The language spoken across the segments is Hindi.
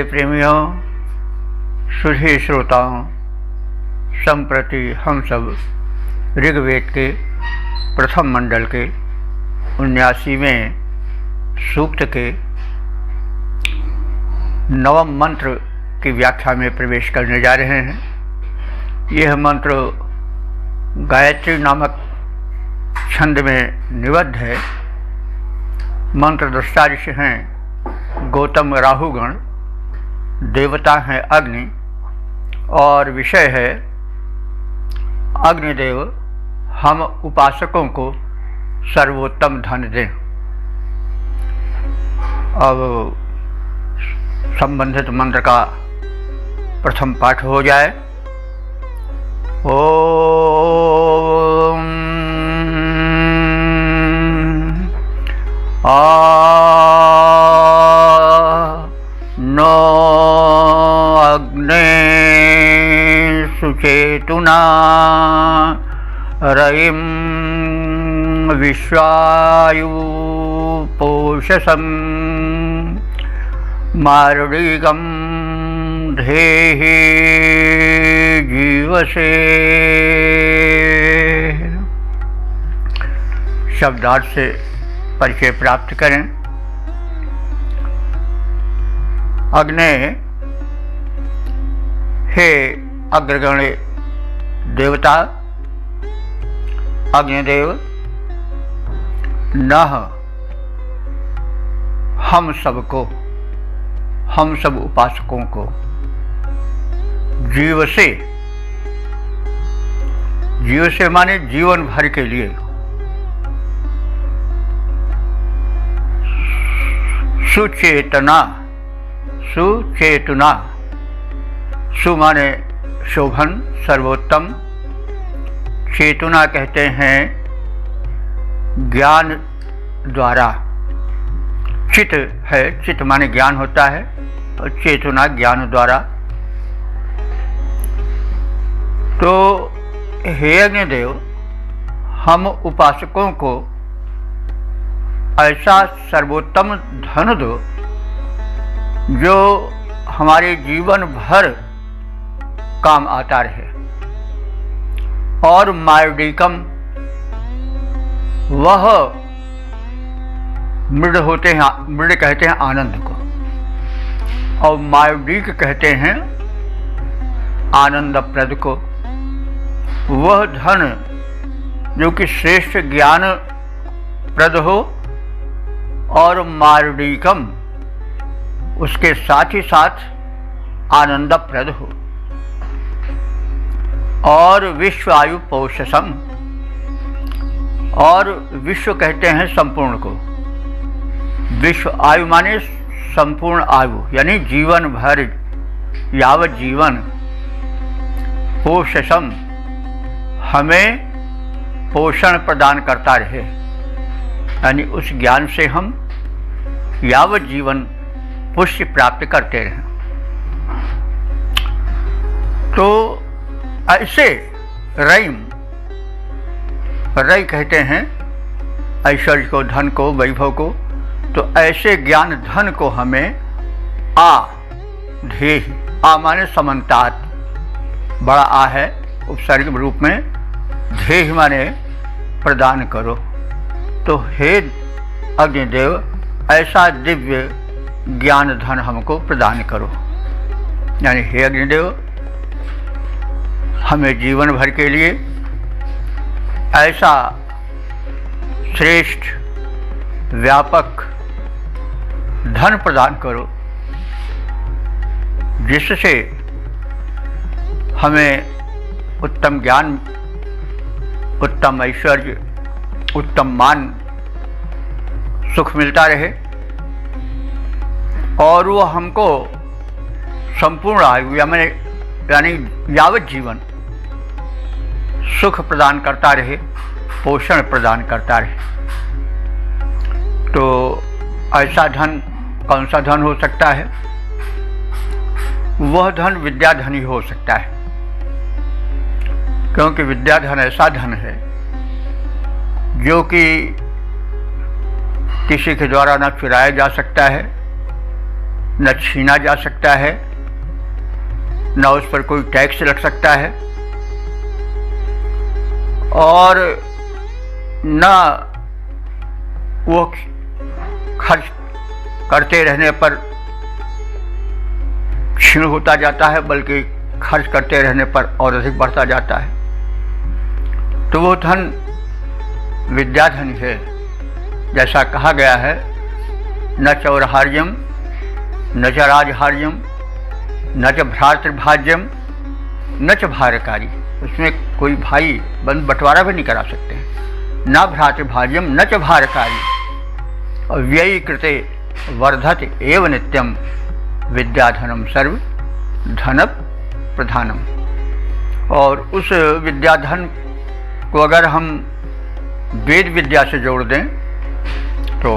प्रिय प्रेमियों, सुधी श्रोताओं, संप्रति हम सब ऋग्वेद के प्रथम मंडल के 79वें सूक्त के नवम मंत्र की व्याख्या में प्रवेश करने जा रहे हैं। यह मंत्र गायत्री नामक छंद में निबद्ध है। मंत्र दृष्टा ऋषि हैं गौतम राहुगण, देवता हैं अग्नि और विषय है अग्निदेव हम उपासकों को सर्वोत्तम धन दें। अब संबंधित मंत्र का प्रथम पाठ हो जाए। ओम नो अग्ने सुचेतुना रयिं विश्वायु पोषसं मारुडिगं धेहि जीवसे। शब्दार्थ से परिचय प्राप्त करें। अग्ने, हे अग्रगण्य देवता अग्निदेव, नः हम सबको, हम सब उपासकों को, जीव से माने जीवन भर के लिए, सुचेतना, सु माने शोभन सर्वोत्तम, चेतना कहते हैं ज्ञान द्वारा, चित है, चित माने ज्ञान होता है और चेतना ज्ञान द्वारा। तो हे अग्निदेव, हम उपासकों को ऐसा सर्वोत्तम धन दो जो हमारे जीवन भर काम आता रहे। और मारुडिकम, वह मृड होते हैं, मृड कहते हैं आनंद को, और मारुडिक कहते हैं आनंदप्रद को। वह धन जो कि श्रेष्ठ ज्ञान प्रद हो और मारुडिकम उसके साथ ही साथ आनंदप्रद हो। और विश्व आयु पोषसम, और विश्व कहते हैं संपूर्ण को, विश्व आयु माने संपूर्ण आयु यानी जीवन भर, यावत जीवन, पोषसम हमें पोषण प्रदान करता रहे, यानी उस ज्ञान से हम यावत जीवन पुष्टि प्राप्त करते रहें। तो ऐसे रयिम, रय कहते हैं ऐश्वर्य को, धन को, वैभव को, तो ऐसे ज्ञान धन को हमें धेहि, आ माने समन्तात, बड़ा आ है उपसर्ग रूप में, धेहि माने प्रदान करो। तो हे अग्निदेव, ऐसा दिव्य ज्ञान धन हमको प्रदान करो। यानी हे अग्निदेव, हमें जीवन भर के लिए ऐसा श्रेष्ठ व्यापक धन प्रदान करो जिससे हमें उत्तम ज्ञान, उत्तम ऐश्वर्य, उत्तम मान, सुख मिलता रहे और वो हमको संपूर्ण आयु यानी यावत जीवन सुख प्रदान करता रहे, पोषण प्रदान करता रहे। तो ऐसा धन कौन सा धन हो सकता है? वह धन विद्या धन ही हो सकता है, क्योंकि विद्या धन ऐसा धन है जो कि किसी के द्वारा न चुराया जा सकता है, न छीना जा सकता है, न उस पर कोई टैक्स लग सकता है, और न वो खर्च करते रहने पर क्षीण होता जाता है, बल्कि खर्च करते रहने पर और अधिक बढ़ता जाता है। तो वो धन विद्याधन है। जैसा कहा गया है, न चौरहार्यम न च राजहार्यम न च भ्रातृभाज्यम न च भारकारी। उसमें कोई भाई बंद बंटवारा भी नहीं करा सकते हैं। न भ्रातृभाज्यम न च भारकारी और व्ययी कृते वर्धत एव नित्यम विद्याधनम सर्व धन प्रधानम। और उस विद्याधन को अगर हम वेद विद्या से जोड़ दें तो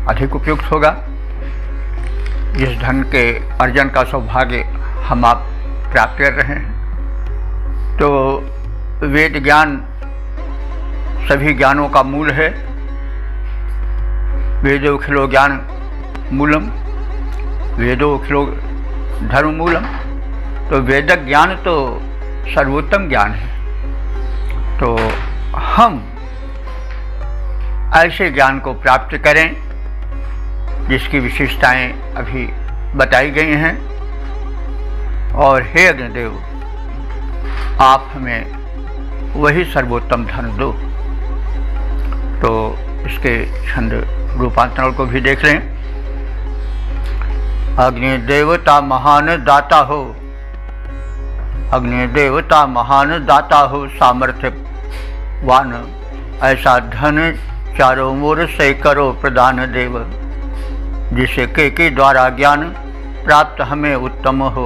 अधिक उपयुक्त होगा। जिस धन के अर्जन का सौभाग्य हम आप प्राप्त कर रहे हैं, तो वेद ज्ञान सभी ज्ञानों का मूल है। वेदोखिलो ज्ञान मूलम वेदोखिलो धर्म मूलम। तो वेदक ज्ञान तो सर्वोत्तम ज्ञान है। तो हम ऐसे ज्ञान को प्राप्त करें जिसकी विशेषताएं अभी बताई गई हैं। और हे अग्निदेव, आप हमें वही सर्वोत्तम धन दो। तो इसके छंद रूपांतरण को भी देख लें। अग्नि देवता महान दाता हो, अग्नि देवता महान दाता हो, सामर्थ्यवान ऐसा धन चारों ओर से करो प्रदान देव। जिसे के द्वारा ज्ञान प्राप्त हमें उत्तम हो,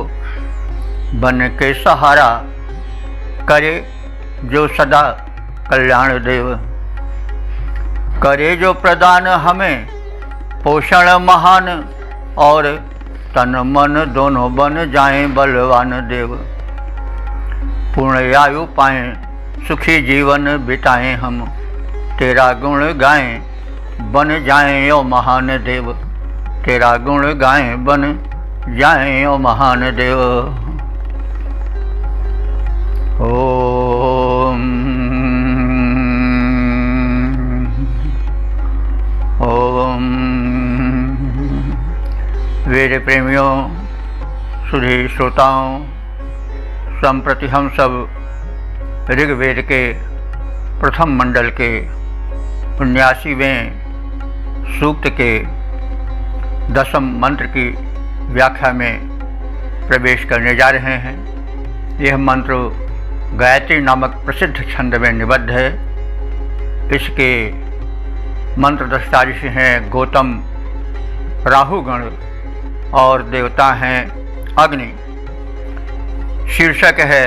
बन के सहारा करे जो सदा कल्याण देव। करे जो प्रदान हमें पोषण महान, और तन मन दोनों बन जाएं बलवान देव। पूर्ण आयु पाएं सुखी जीवन बिताएं हम, तेरा गुण गाएं बन जाएं ओ महान देव। तेरा गुण गाएं बन जाएं ओ महान देव। ओम ओम। वेद प्रेमियों, सुधी श्रोताओं, संप्रति हम सब ऋग्वेद के प्रथम मंडल के 79वें सूक्त के 10वें मंत्र की व्याख्या में प्रवेश करने जा रहे हैं। यह मंत्र गायत्री नामक प्रसिद्ध छंद में निबद्ध है। इसके मंत्र दृष्टा ऋषि हैं गौतम, राहुगण और देवता हैं अग्नि। शीर्षक है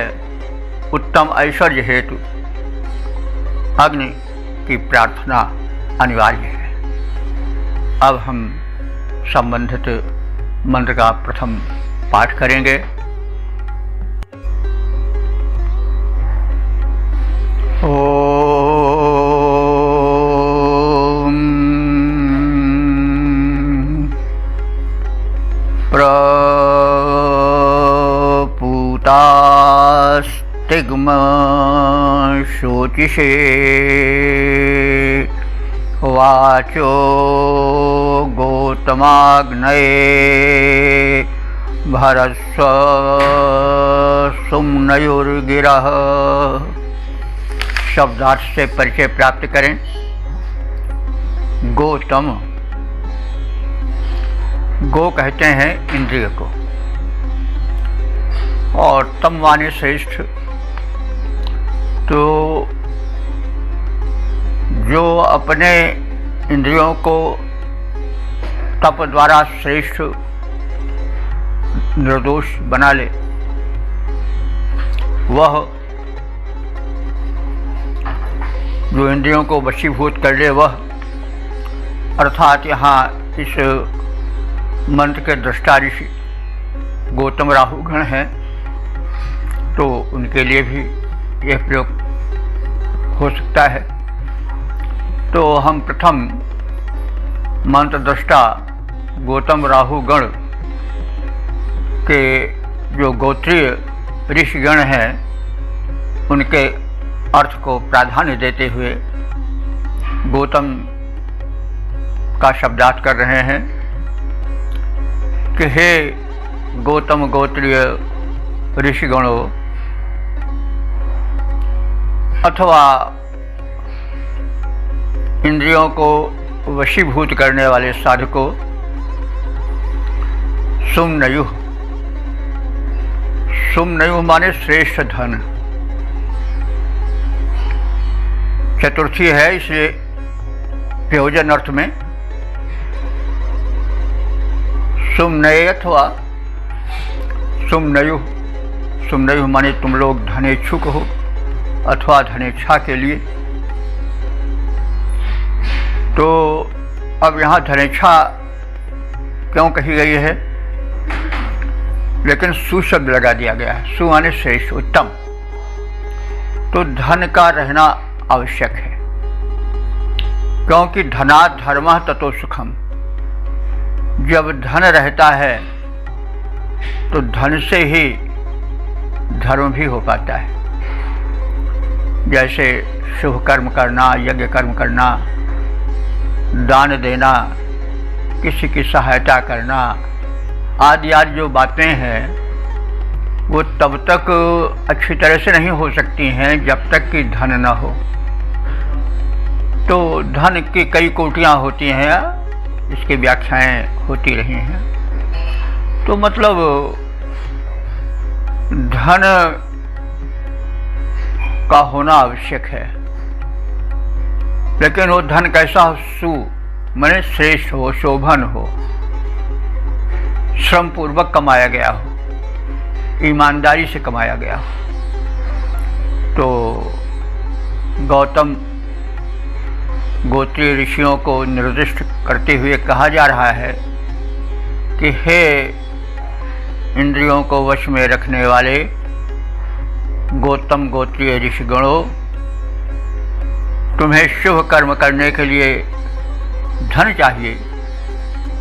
उत्तम ऐश्वर्य हेतु अग्नि की प्रार्थना अनिवार्य है। अब हम संबंधित मंत्र का प्रथम पाठ करेंगे। ओम प्रपूतास्तिग्म शोचिषे वाचो गौतमाग्नये भरस्व सुम्नयुर्गिरः। शब्दार्थ से परिचय प्राप्त करें। गौतम, गो कहते हैं इंद्रिय को, और तम माने श्रेष्ठ। तो जो अपने इंद्रियों को तप द्वारा श्रेष्ठ निर्दोष बना ले, वह जो इंद्रियों को वशीभूत कर ले, वह अर्थात यहाँ इस मंत्र के दृष्टा ऋषि गौतम राहुगण हैं, तो उनके लिए भी यह प्रयोग हो सकता है। तो हम प्रथम मंत्र दृष्टा गौतम राहुगण के जो गोत्रीय ऋषिगण हैं उनके अर्थ को प्राधान्य देते हुए गौतम का शब्दार्थ कर रहे हैं कि हे गौतम गोत्रीय ऋषिगणों अथवा इंद्रियों को वशीभूत करने वाले साधकों, सुमनयुः। सुमनयुः माने श्रेष्ठ धन। चतुर्थी है, इसलिए प्रयोजन अर्थ में सुमनय अथवा सुमनयुः। सुमनयुः माने तुम लोग धनेच्छुक हो अथवा धनेच्छा के लिए। तो अब यहाँ धनेच्छा क्यों कही गई है, लेकिन सु शब्द लगा दिया गया है। सु माने श्रेष्ठ, उत्तम। तो धन का रहना आवश्यक है, क्योंकि धनात् धर्मः ततो सुखम। जब धन रहता है तो धन से ही धर्म भी हो पाता है। जैसे शुभ कर्म करना, यज्ञ कर्म करना, दान देना, किसी की सहायता करना आदि आदि जो बातें हैं वो तब तक अच्छी तरह से नहीं हो सकती हैं जब तक कि धन न हो। तो धन की कई कोटियाँ होती हैं, इसकी व्याख्याएं होती रही हैं। तो मतलब धन का होना आवश्यक है, लेकिन वो धन कैसा हो? सु माने श्रेष्ठ हो, शोभन हो, श्रम पूर्वक कमाया गया हो, ईमानदारी से कमाया गया हो। तो गौतम गोत्रीय ऋषियों को निर्दिष्ट करते हुए कहा जा रहा है कि हे इंद्रियों को वश में रखने वाले गौतम गोत्रीय ऋषिगणों, तुम्हें शुभ कर्म करने के लिए धन चाहिए,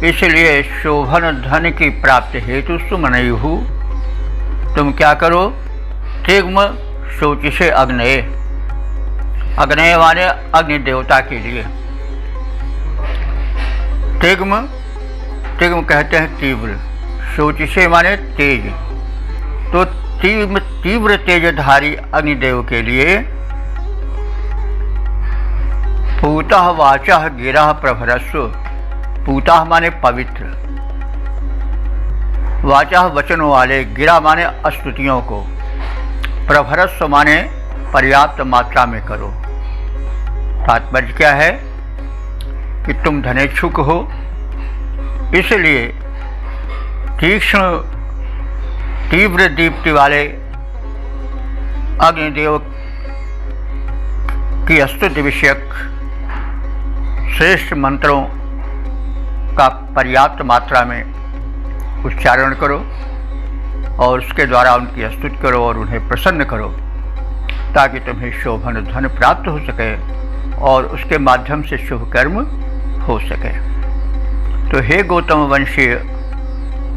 इसलिए शोभन धन की प्राप्ति हेतु सुमनयुः तुम क्या करो? तिग्म शोचिषे अग्नये। अग्नये माने अग्नि देवता के लिए। तिग्म, तिग्म कहते हैं तीव्र, शोचिषे माने तेज। तो तीव्र तेजधारी अग्निदेव के लिए पूतः वाचः गिरः प्रभरस्व। पूतः माने पवित्र, वाचः वचनों वाले, गिरा माने स्तुतियों को, प्रभरस्व माने पर्याप्त मात्रा में करो। तात्पर्य क्या है कि तुम धनेच्छुक हो, इसलिए तीक्ष्ण तीव्र दीप्ति वाले अग्निदेव की स्तुति विषयक श्रेष्ठ मंत्रों का पर्याप्त मात्रा में उच्चारण करो और उसके द्वारा उनकी स्तुति करो और उन्हें प्रसन्न करो, ताकि तुम्हें शोभन धन प्राप्त हो सके और उसके माध्यम से शुभ कर्म हो सके। तो हे गौतम वंशीय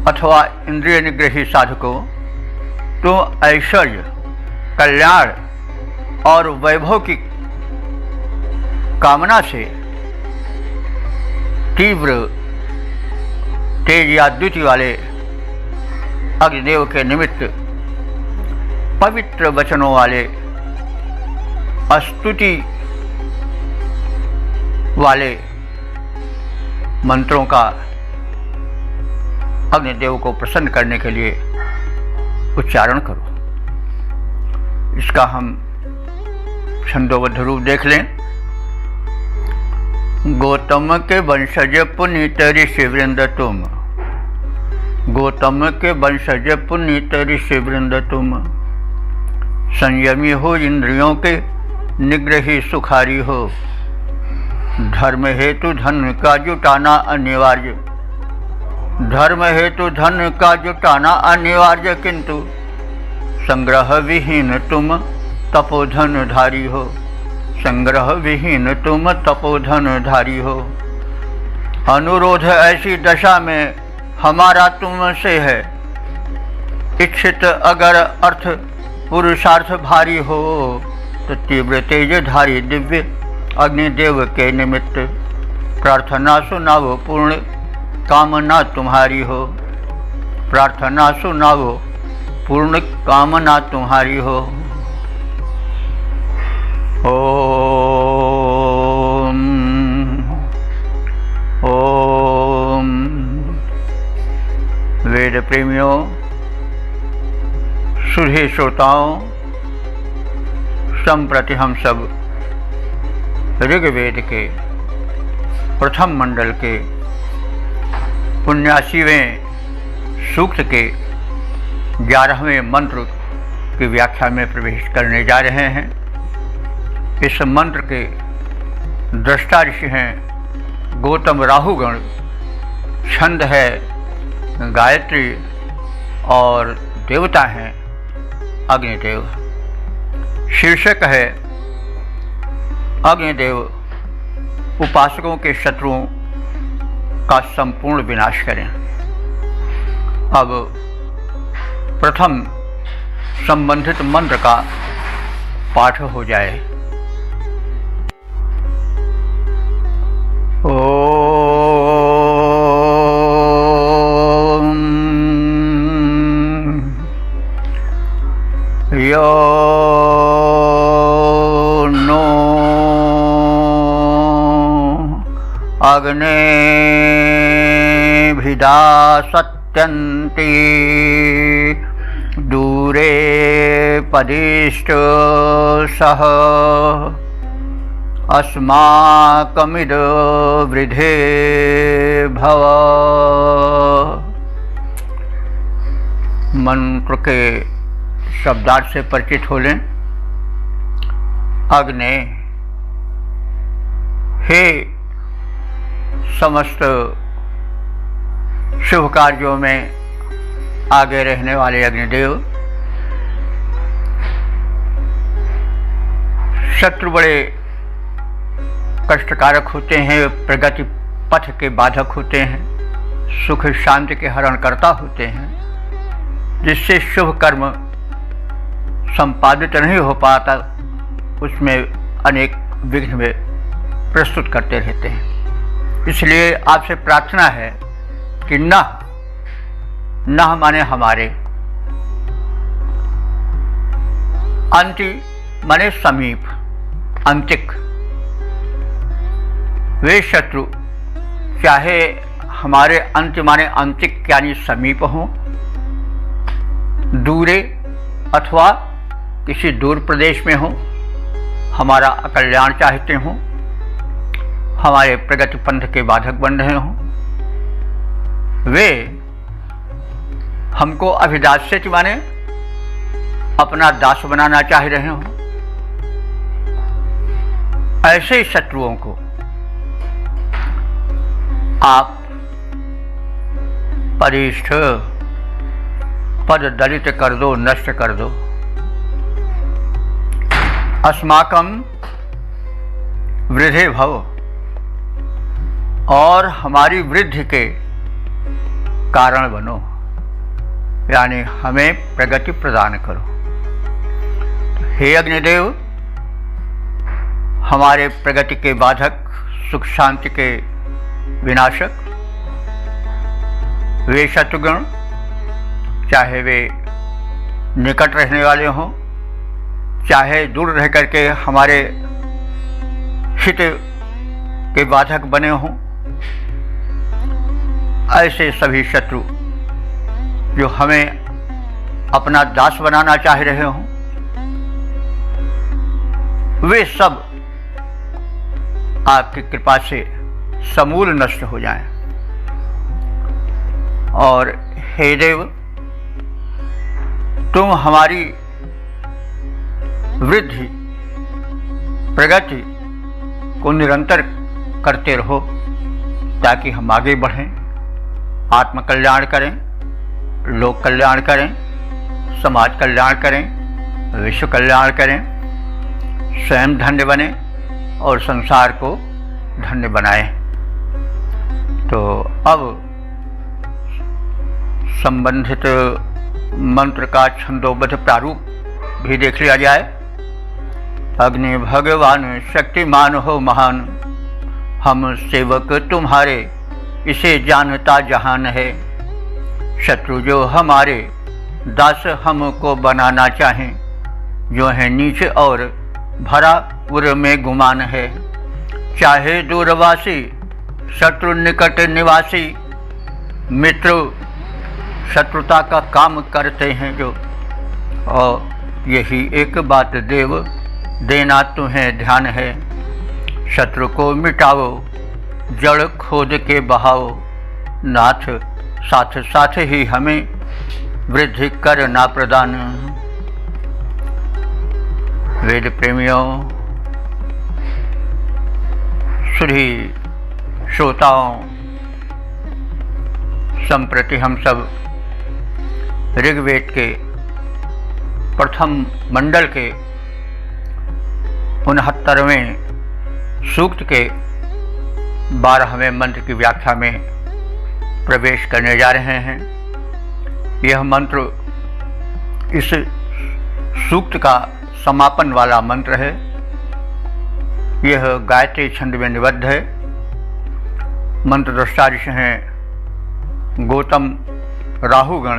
अथवा इंद्रिय निग्रही साधकों, तुम ऐश्वर्य, कल्याण और वैभव की कामना से तीव्र तेज या द्युति वाले अग्निदेव के निमित्त पवित्र वचनों वाले, स्तुति वाले मंत्रों का अग्निदेव को प्रसन्न करने के लिए उच्चारण करो। इसका हम छंदोबद्ध रूप देख लें। गौतम के वंशज पुनीत ऋषि वृंद तुम, गौतम के वंशज पुनीत ऋषि वृंद तुम, संयमी हो इंद्रियों के निग्रही सुखारी हो, धर्म हेतु धन का जुटाना अनिवार्य, धर्म हेतु धन का जुटाना अनिवार्य, किंतु संग्रह विहीन तुम तपोधन धारी हो, संग्रह विहीन तुम तपोधन धारी हो। अनुरोध ऐसी दशा में हमारा तुमसे है, इच्छित अगर अर्थ पुरुषार्थ भारी हो, तो तीव्र तेज धारी दिव्य अग्निदेव के निमित्त प्रार्थना सुनावो पूर्ण कामना तुम्हारी हो। प्रार्थना सुनावो पूर्ण कामना तुम्हारी हो। ओम ओम। वेद प्रेमियों, सुधे श्रोताओं, संप्रति हम सब ऋग्वेद के प्रथम मंडल के 79वें सूक्त के 11वें मंत्र की व्याख्या में प्रवेश करने जा रहे हैं। इस मंत्र के दृष्टा ऋषि हैं गौतम राहुगण, छंद है गायत्री और देवता हैं अग्निदेव। शीर्षक है अग्निदेव उपासकों के शत्रुओं का संपूर्ण विनाश करें। अब प्रथम संबंधित मंत्र का पाठ हो जाए। यो नो अग्नेभिदा सत्यन्ति दूरे पदिष्ट सह अस्माकमिद वृधे भव। मंत्र के शब्दार्थ से परिचित हो लें। अग्नि, हे समस्त शुभ कार्यों में आगे रहने वाले अग्निदेव, शत्रु बड़े कष्टकारक होते हैं, प्रगति पथ के बाधक होते हैं, सुख शांति के हरणकर्ता होते हैं, जिससे शुभ कर्म संपादित नहीं हो पाता, उसमें अनेक विघ्न में प्रस्तुत करते रहते हैं। इसलिए आपसे प्रार्थना है कि न माने हमारे, अंति माने समीप, अंतिक, वे शत्रु चाहे हमारे अंत माने अंतिक यानी समीप हों, दूरे अथवा किसी दूर प्रदेश में हो, हमारा अकल्याण चाहते हों, हमारे प्रगति पंथ के बाधक बन रहे हों, वे हमको अभिदास्यच माने अपना दास बनाना चाह रहे हों, ऐसे शत्रुओं को आप परिष्ठ पद दलित कर दो, नष्ट कर दो। अस्माकं वृद्धे भव, और हमारी वृद्धि के कारण बनो, यानी हमें प्रगति प्रदान करो। हे अग्निदेव, हमारे प्रगति के बाधक, सुख शांति के विनाशक, वे शत्रुगण चाहे वे निकट रहने वाले हों, चाहे दूर रह करके हमारे हित के बाधक बने हों, ऐसे सभी शत्रु जो हमें अपना दास बनाना चाह रहे हों, वे सब आपकी कृपा से समूल नष्ट हो जाएं। और हे देव, तुम हमारी वृद्धि प्रगति को निरंतर करते रहो, ताकि हम आगे बढ़ें, आत्म कल्याण करें, लोक कल्याण करें, समाज कल्याण करें, विश्व कल्याण करें, स्वयं धन्य बने और संसार को धन्य बनाएं। तो अब संबंधित मंत्र का छंदोबद्ध प्रारूप भी देख लिया जाए। अग्नि भगवान शक्तिमान हो महान, हम सेवक तुम्हारे इसे जानता जहान है। शत्रु जो हमारे दास हमको बनाना चाहें, जो है नीच और भरा उर में गुमान है। चाहे दूरवासी शत्रु निकट निवासी, मित्र शत्रुता का काम करते हैं जो। और यही एक बात देव देना तुम्हें ध्यान है। शत्रु को मिटाओ जड़ खोद के बहाओ, नाथ साथ साथ ही हमें वृद्धि करना प्रदान। वेद प्रेमियों, सुधी श्रोताओं, संप्रति हम सब ऋग्वेद के प्रथम मंडल के 69वें सूक्त के 12वें मंत्र की व्याख्या में प्रवेश करने जा रहे हैं। यह मंत्र इस सूक्त का समापन वाला मंत्र है। यह गायत्री छंद में निबद्ध है। मंत्र दृष्टा ऋषि हैं गौतम राहुगण,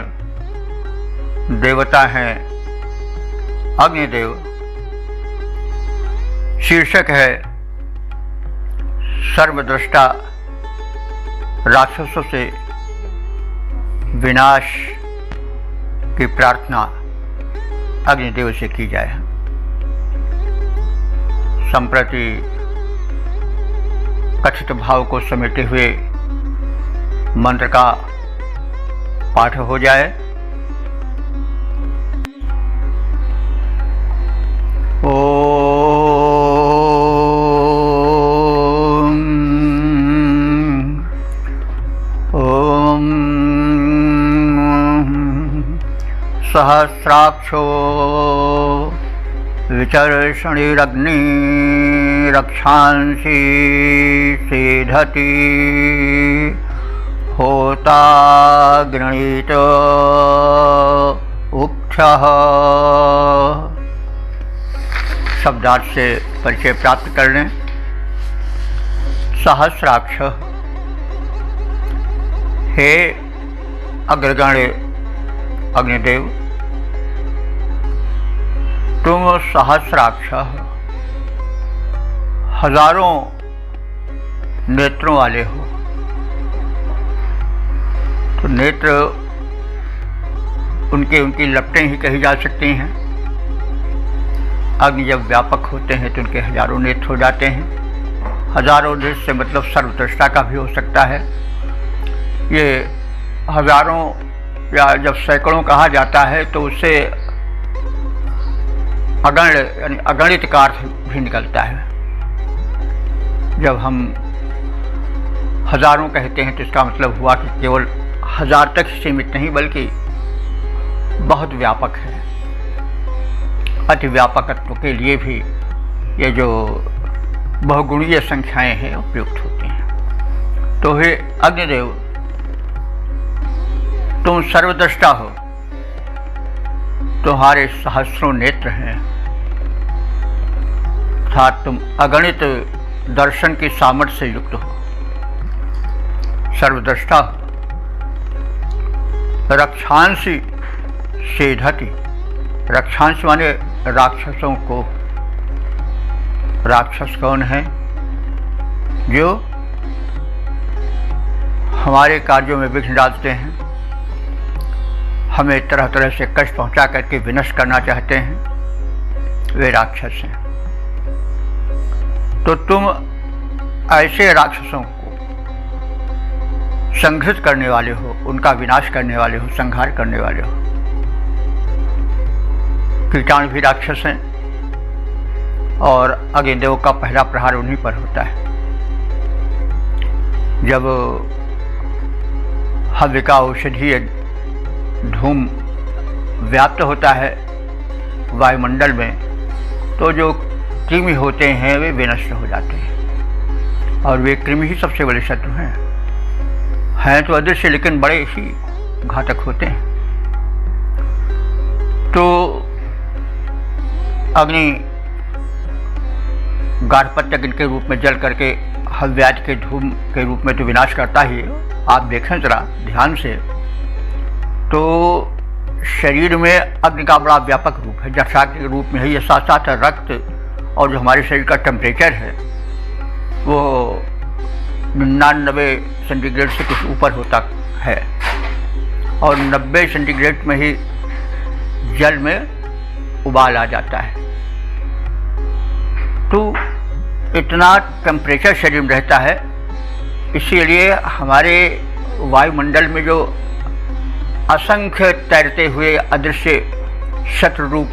देवता हैं अग्निदेव। शीर्षक है सर्वद्रष्टा राक्षसों से विनाश की प्रार्थना अग्निदेव से की जाए। संप्रति कथित भाव को समेटे हुए मंत्र का पाठ हो जाए। ओम सहस्राक्षो विचर्षणिरग्नि रक्षांसि सीधति, होता गृणीत उक्षः। शब्दार्थ से परिचय प्राप्त कर लें। सहस्राक्ष, हे अग्रगण्य अग्निदेव, तुम सहस्राक्ष हजारों नेत्रों वाले हो। तो नेत्र उनकी लपटें ही कही जा सकती हैं। अग्नि जब व्यापक होते हैं तो उनके हजारों नेत्र हो जाते हैं। हजारों नेत्र से मतलब सर्वदृष्टा का भी हो सकता है। ये हजारों या जब सैकड़ों कहा जाता है तो उससे अगण्य यानी अगणित का अर्थ भी निकलता है। जब हम हजारों कहते हैं तो इसका मतलब हुआ कि केवल हजार तक सीमित नहीं बल्कि बहुत व्यापक है। अति व्यापकत्व के लिए भी ये जो बहुगुणीय संख्याएं हैं उपयुक्त होती हैं। तो हे अग्निदेव, तुम सर्वद्रष्टा हो, तुम्हारे सहस्रों नेत्र हैं, अर्थात तुम अगणित दर्शन की सामर्थ्य से युक्त हो। सर्वद्रष्टा हो। रक्षांसि सीधति, रक्षांश माने राक्षसों को। राक्षस कौन है? जो हमारे कार्यों में विघ्न डालते हैं, हमें तरह तरह से कष्ट पहुंचा करके विनष्ट करना चाहते हैं, वे राक्षस हैं। तो तुम ऐसे राक्षसों को संघृत करने वाले हो, उनका विनाश करने वाले हो, संहार करने वाले हो। कीटाणु भी राक्षस हैं और अग्निदेव का पहला प्रहार उन्हीं पर होता है। जब हव्य का औषधीय धूम व्याप्त होता है वायुमंडल में, तो जो कृमि होते हैं वे विनष्ट हो जाते हैं। और वे कृमि ही सबसे बड़े शत्रु हैं तो अदृश्य लेकिन बड़े ही घातक होते हैं। तो अग्नि गार्हपत्य अग्नि के रूप में जल करके हव्याज के धूम के रूप में तो विनाश करता ही है। आप देखें जरा ध्यान से, तो शरीर में अग्नि का बड़ा व्यापक रूप है, जठराग के रूप में है। ये साथ साथ रक्त और जो हमारे शरीर का टेम्परेचर है वो 99 सेंटीग्रेड से कुछ ऊपर होता है, और 90 सेंटीग्रेड में ही जल में उबाल आ जाता है। तो इतना टेम्परेचर शरीर में रहता है, इसीलिए हमारे वायुमंडल में जो असंख्य तैरते हुए अदृश्य शत्रु रूप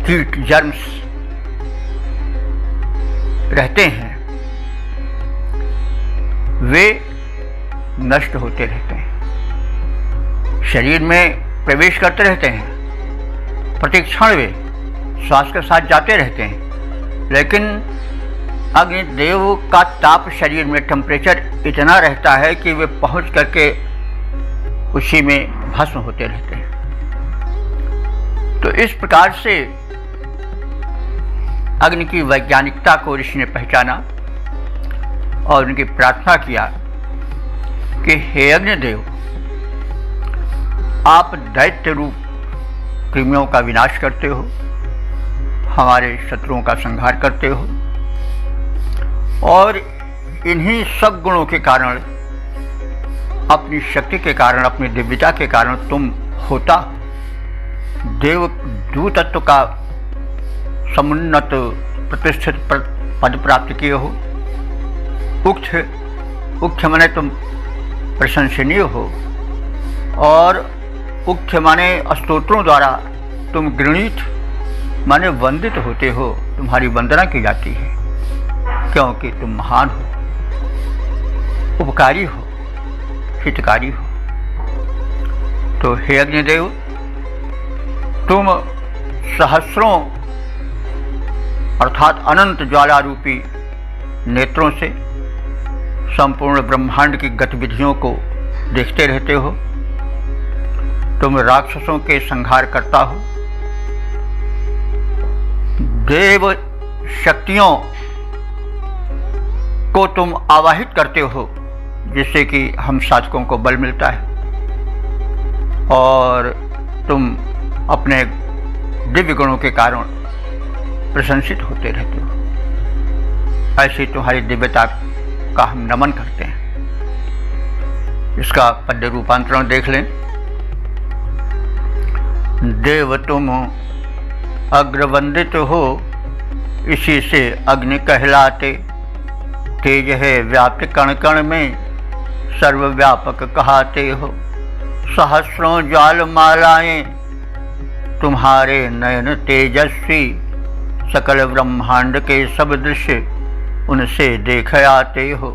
कीट जर्म्स रहते हैं, वे नष्ट होते रहते हैं, शरीर में प्रवेश करते रहते हैं, प्रतिक्षण वे श्वास के साथ जाते रहते हैं, लेकिन अग्निदेव का ताप शरीर में टेम्परेचर इतना रहता है कि वे पहुंच करके उसी में भस्म होते रहते हैं। तो इस प्रकार से अग्नि की वैज्ञानिकता को ऋषि ने पहचाना और उनकी प्रार्थना किया कि हे अग्निदेव, आप दैत्य रूप कृमियों का विनाश करते हो, हमारे शत्रुओं का संहार करते हो, और इन्हीं सब गुणों के कारण, अपनी शक्ति के कारण, अपनी दिव्यता के कारण तुम होता देव दूतत्व का समुन्नत प्रतिष्ठित पद प्राप्त किए हो। उक्त माने तुम प्रशंसनीय हो, और उक्त माने स्तोत्रों द्वारा तुम गृणीत माने वंदित होते हो, तुम्हारी वंदना की जाती है, क्योंकि तुम महान हो, उपकारी हो, हितकारी हो। तो हे अग्निदेव, तुम सहस्रों अर्थात अनंत ज्वाला रूपी नेत्रों से संपूर्ण ब्रह्मांड की गतिविधियों को देखते रहते हो, तुम राक्षसों के संहार करता हो, देव शक्तियों को तुम आवाहित करते हो, जिससे कि हम साधकों को बल मिलता है, और तुम अपने दिव्य गुणों के कारण प्रशंसित होते रहते हो। ऐसी तुम्हारी दिव्यता का हम नमन करते हैं। इसका पद्य रूपांतरण देख लें। देव तुम अग्रवंदित हो, इसी से अग्नि कहलाते, तेज है व्याप्त कण कण में, सर्वव्यापक कहाते हो। सहस्रों ज्वाल मालाएं तुम्हारे नयन तेजस्वी, सकल ब्रह्मांड के सब दृश्य उनसे देख आते हो।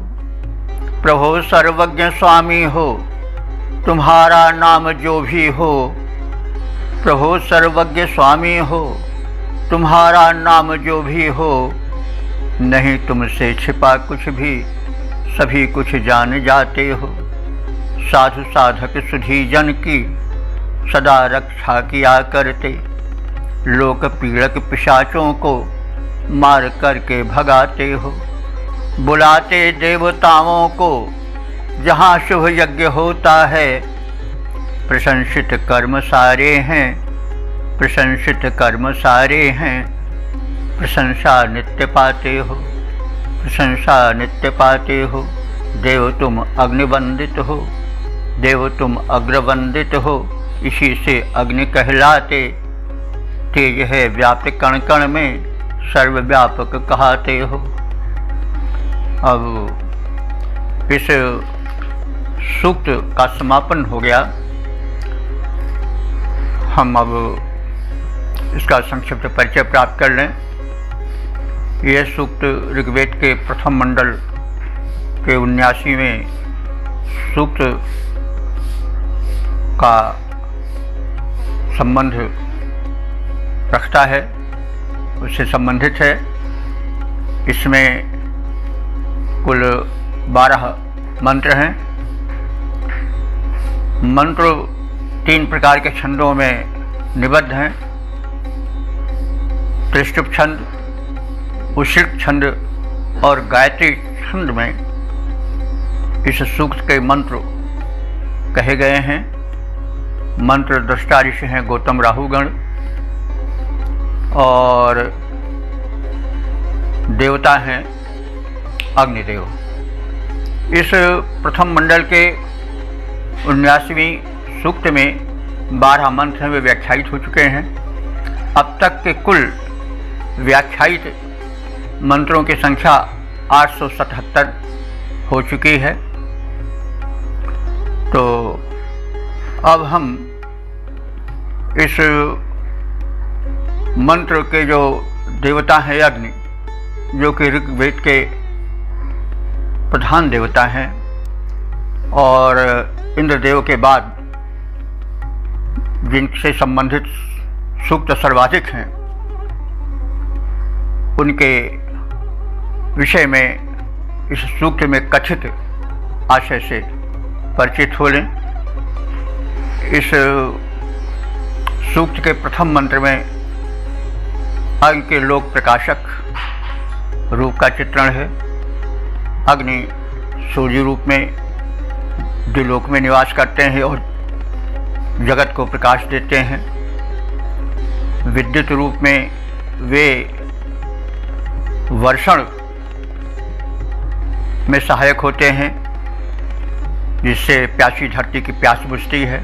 प्रभो सर्वज्ञ स्वामी हो, तुम्हारा नाम जो भी हो। प्रभो सर्वज्ञ स्वामी हो, तुम्हारा नाम जो भी हो। नहीं तुमसे छिपा कुछ भी, सभी कुछ जान जाते हो। साधु साधक सुधी जन की सदा रक्षा किया करते, लोक पीड़क पिशाचों को मार करके भगाते हो। बुलाते देवताओं को जहाँ शुभ यज्ञ होता है, प्रशंसित कर्म सारे हैं, प्रशंसित कर्म सारे हैं। प्रशंसा नित्य पाते हो, प्रशंसा नित्य पाते हो। देव तुम अग्निवंदित हो, देव तुम अग्रवंदित हो, इसी से अग्नि कहलाते। तेज है व्याप्त कण कण में, सर्वव्यापक कहाते हो। अब इस सूक्त का समापन हो गया। हम अब इसका संक्षिप्त परिचय प्राप्त कर लें। यह सूक्त ऋग्वेद के प्रथम मंडल के 79वें सूक्त का संबंध रखता है, उससे संबंधित है। इसमें कुल 12 मंत्र हैं। मंत्र 3 प्रकार के छंदों में निबद्ध हैं। त्रिष्टुप छंद, उशीक छंद और गायत्री छंद में इस सूक्त के मंत्र कहे गए हैं। मंत्र दृष्टा ऋषि हैं गौतम राहुगण और देवता हैं अग्निदेव। इस प्रथम मंडल के 79वीं सूक्त में 12 मंत्र हैं, वे व्याख्यायित हो चुके हैं। अब तक के कुल व्याख्यायित मंत्रों की संख्या 877 हो चुकी है। तो अब हम इस मंत्र के जो देवता हैं अग्नि, जो कि ऋग्वेद के प्रधान देवता हैं और इंद्रदेव के बाद जिनसे संबंधित सूक्त सर्वाधिक हैं, उनके विषय में इस सूक्त में कथित आशय से परिचित हो लें। इस सूक्त के प्रथम मंत्र में अग्नि के लोक प्रकाशक रूप का चित्रण है। अग्नि सूर्य रूप में द्विलोक में निवास करते हैं और जगत को प्रकाश देते हैं। विद्युत रूप में वे वर्षण में सहायक होते हैं, जिससे प्यासी धरती की प्यास बुझती है।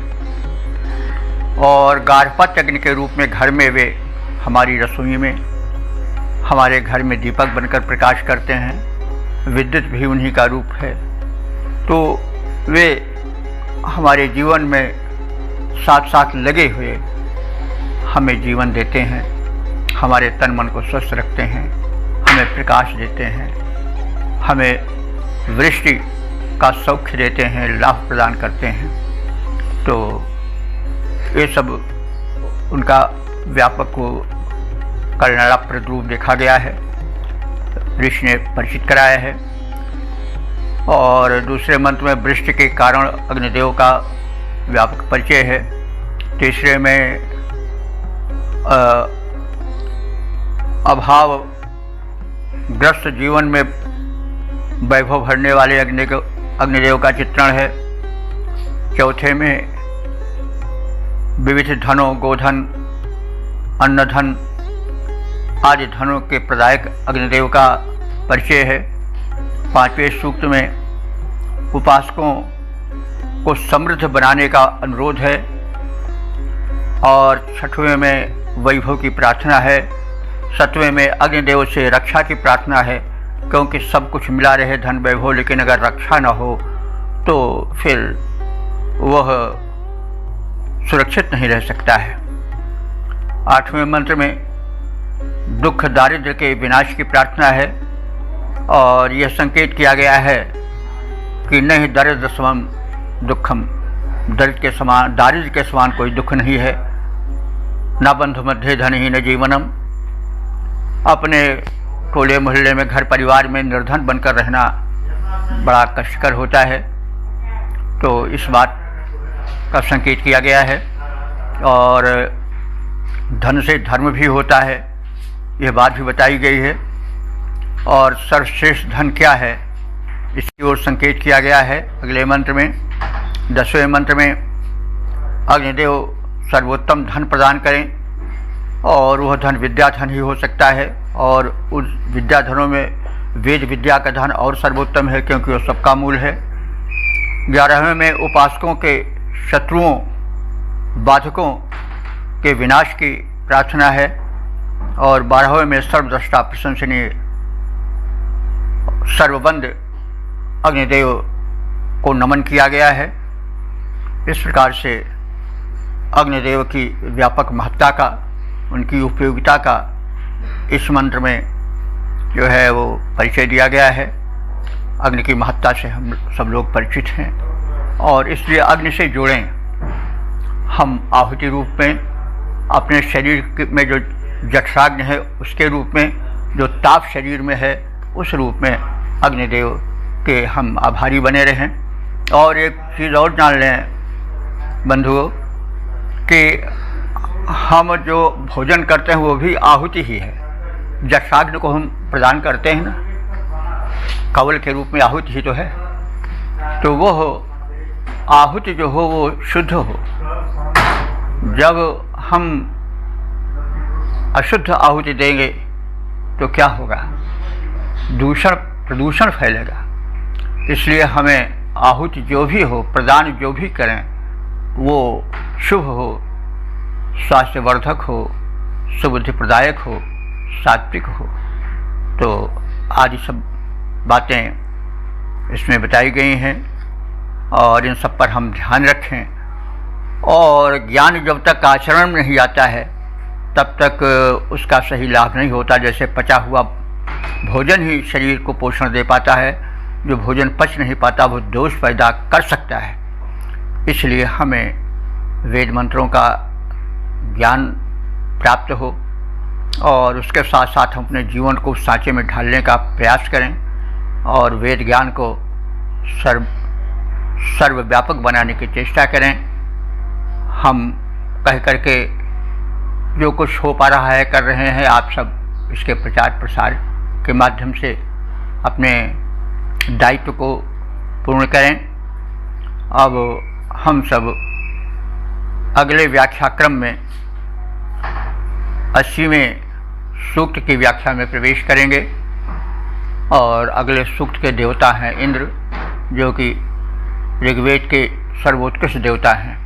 और गार्हपत्य अग्नि के रूप में घर में वे हमारी रसोई में, हमारे घर में दीपक बनकर प्रकाश करते हैं। विद्युत भी उन्हीं का रूप है। तो वे हमारे जीवन में साथ साथ लगे हुए हमें जीवन देते हैं, हमारे तन मन को स्वस्थ रखते हैं, हमें प्रकाश देते हैं, हमें वृष्टि का सौख्य देते हैं, लाभ प्रदान करते हैं। तो ये सब उनका व्यापक को कल्याणप्रद रूप देखा गया है, ऋषि ने परिचित कराया है। और दूसरे मंत्र में वृष्टि के कारण अग्निदेव का व्यापक परिचय है। तीसरे में अभाव ग्रस्त जीवन में वैभव भरने वाले अग्निदेव का चित्रण है। चौथे में विविध धनों, गोधन, अन्नधन आदि धनों के प्रदायक अग्निदेव का परिचय है। पांचवें सूक्त में उपासकों को समृद्ध बनाने का अनुरोध है। और छठवें में वैभव की प्रार्थना है। सतवें में अग्निदेव से रक्षा की प्रार्थना है, क्योंकि सब कुछ मिला रहे धन वैभव, लेकिन अगर रक्षा न हो तो फिर वह सुरक्षित नहीं रह सकता है। आठवें मंत्र में दुख दारिद्र्य के विनाश की प्रार्थना है और यह संकेत किया गया है कि नहीं दारिद्र्य समम दुखम, दारिद्र्य के समान कोई दुख नहीं है। न बंधु मध्य धनहीन जीवनम, अपने टोले मोहल्ले में, घर परिवार में निर्धन बनकर रहना बड़ा कष्टकर होता है। तो इस बात का संकेत किया गया है। और धन से धर्म भी होता है, यह बात भी बताई गई है। और सर्वश्रेष्ठ धन क्या है, इसकी ओर संकेत किया गया है अगले मंत्र में। 10वें मंत्र में अग्निदेव सर्वोत्तम धन प्रदान करें, और वह धन विद्या धन ही हो सकता है। और उस विद्या धनों में वेद विद्या का धन और सर्वोत्तम है, क्योंकि वह सबका मूल है। 11वें में उपासकों के शत्रुओं, बाधकों के विनाश की प्रार्थना है। और 12वें में सर्वद्रष्टा प्रशंसनीय सर्वबंध अग्निदेव को नमन किया गया है। इस प्रकार से अग्निदेव की व्यापक महत्ता का, उनकी उपयोगिता का इस मंत्र में जो है वो परिचय दिया गया है। अग्नि की महत्ता से हम सब लोग परिचित हैं और इसलिए अग्नि से जुड़ें। हम आहुति रूप में अपने शरीर में जो जठराग्नि है उसके रूप में, जो ताप शरीर में है उस रूप में अग्निदेव के हम आभारी बने रहें। और एक चीज़ और जान लें बंधुओं कि हम जो भोजन करते हैं वो भी आहुति ही है। यज्ञाग्नि को हम प्रदान करते हैं ना, कवल के रूप में आहुति ही तो है। तो वो आहुति जो हो वो शुद्ध हो। जब हम अशुद्ध आहुति देंगे तो क्या होगा? प्रदूषण फैलेगा। इसलिए हमें आहुति जो भी हो, प्रदान जो भी करें, वो शुभ हो, स्वास्थ्यवर्धक हो, सुबुद्धि प्रदायक हो, सात्विक हो। तो आदि सब बातें इसमें बताई गई हैं और इन सब पर हम ध्यान रखें। और ज्ञान जब तक आचरण में नहीं आता है तब तक उसका सही लाभ नहीं होता। जैसे पचा हुआ भोजन ही शरीर को पोषण दे पाता है, जो भोजन पच नहीं पाता वो दोष पैदा कर सकता है। इसलिए हमें वेद मंत्रों का ज्ञान प्राप्त हो और उसके साथ साथ हम अपने जीवन को उस सांचे में ढालने का प्रयास करें और वेद ज्ञान को सर्वव्यापक बनाने की चेष्टा करें। हम कह करके जो कुछ हो पा रहा है कर रहे हैं, आप सब इसके प्रचार प्रसार के माध्यम से अपने दायित्व को पूर्ण करें। अब हम सब अगले व्याख्याक्रम में 80वें सूक्त की व्याख्या में प्रवेश करेंगे और अगले सूक्त के देवता हैं इंद्र, जो कि ऋग्वेद के सर्वोत्कृष्ट देवता हैं।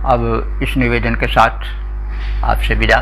अब इस निवेदन के साथ आपसे विदा।